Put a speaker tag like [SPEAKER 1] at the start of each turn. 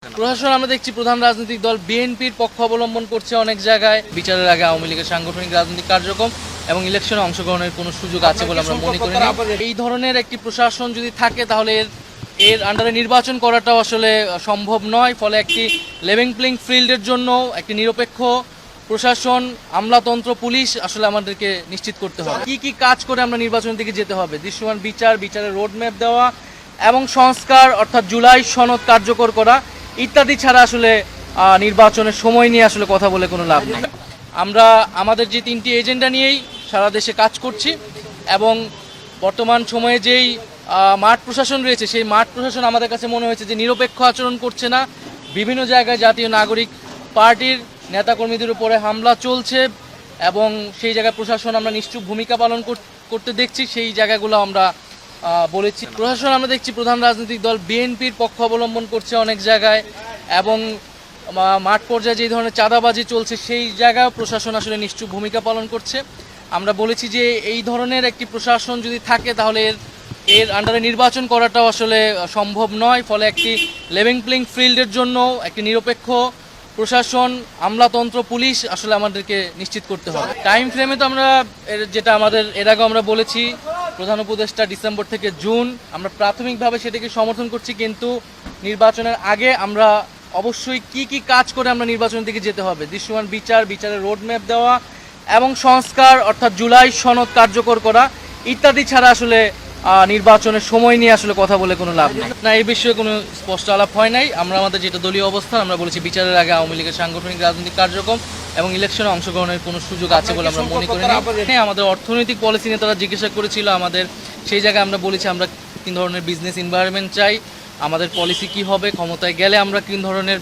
[SPEAKER 1] প্রশাসন আমরা দেখছি প্রধান রাজনৈতিক দল বিএনপির পক্ষ অবলম্বন করছে অনেক জায়গায়। বিচারের আগে আওয়ামী লীগের সাংগঠনিক রাজনৈতিক কার্যক্রম এবং ইলেকশনে অংশগ্রহণের কোনো সুযোগ আছে বলে আমরা মনে করি না। এই ধরনের একটি প্রশাসন যদি থাকে তাহলে এর আন্ডারে নির্বাচন করাটাও আসলে সম্ভব নয়। ফলে একটি লেভেল প্লেইং ফিল্ডের জন্য একটি নিরপেক্ষ প্রশাসন, আমলাতন্ত্র, পুলিশ আসলে আমাদেরকে নিশ্চিত করতে হবে। কি কি কাজ করে আমরা নির্বাচনের দিকে যেতে হবে, দৃশ্যমান বিচারের রোডম্যাপ দেওয়া এবং সংস্কার অর্থাৎ জুলাই সনদ কার্যকর করা ইত্যাদি ছাড়া আসলে নির্বাচনের সময় নিয়ে আসলে কথা বলে কোনো লাভ নেই। আমরা আমাদের যে তিনটি এজেন্ডা নিয়েই সারা দেশে কাজ করছি এবং বর্তমান সময়ে যেই মাঠ প্রশাসন রয়েছে সেই মাঠ প্রশাসন আমাদের কাছে মনে হয়েছে যে নিরপেক্ষ আচরণ করছে না। বিভিন্ন জায়গায় জাতীয় নাগরিক পার্টির নেতাকর্মীদের উপরে হামলা চলছে এবং সেই জায়গায় প্রশাসন আমরা নিশ্চুপ ভূমিকা পালন করতে দেখছি। সেই জায়গাগুলো আমরা বলেছি। প্রশাসন আমরা দেখছি প্রধান রাজনৈতিক দল বিএনপির পক্ষ অবলম্বন করছে অনেক জায়গায় এবং মাঠ পর্যায়ে যে ধরনের চাঁদাবাজি চলছে সেই জায়গায় প্রশাসন আসলে নিশ্চুপ ভূমিকা পালন করছে। আমরা বলেছি যে এই ধরনের একটি প্রশাসন যদি থাকে তাহলে এর আন্ডারে নির্বাচন করাটাও আসলে সম্ভব নয়। ফলে একটি লেভেল প্লেইং ফিল্ডের জন্য একটি নিরপেক্ষ প্রশাসন, আমলাতন্ত্র, পুলিশ আসলে আমাদেরকে নিশ্চিত করতে হবে। টাইম ফ্রেমে তো আমরা যেটা আমাদের এর আগে আমরা বলেছি প্রধান উপদেষ্টা ডিসেম্বর থেকে জুন, আমরা প্রাথমিকভাবে সেটাকে সমর্থন করছি। কিন্তু নির্বাচনের আগে আমরা অবশ্যই কি কি কাজ করে আমরা নির্বাচনের দিকে যেতে হবে, দৃশ্যমান বিচারের রোডম্যাপ দেওয়া এবং সংস্কার অর্থাৎ জুলাই সনদ কার্যকর করা ইত্যাদি ছাড়া আসলে নির্বাচনের সময় নিয়ে আসলে কথা বলে কোনো লাভ নেই। না, এই বিষয়ে কোনো স্পষ্ট আলাপ হয় নাই। আমরা আমাদের যেটা দলীয় অবস্থান আমরা বলেছি বিচারের আগে আওয়ামী লীগের সাংগঠনিক রাজনৈতিক কার্যক্রম এবং ইলেকশনে অংশগ্রহণের কোনো সুযোগ আছে বলে আমরা মনে করি না। আমাদের অর্থনৈতিক পলিসি নিয়ে তারা জিজ্ঞাসা করেছিল আমাদের, সেই জায়গায় আমরা বলেছি আমরা কোন ধরনের বিজনেস এনভায়রনমেন্ট চাই, আমাদের পলিসি কি হবে, ক্ষমতায় গেলে আমরা কোন ধরনের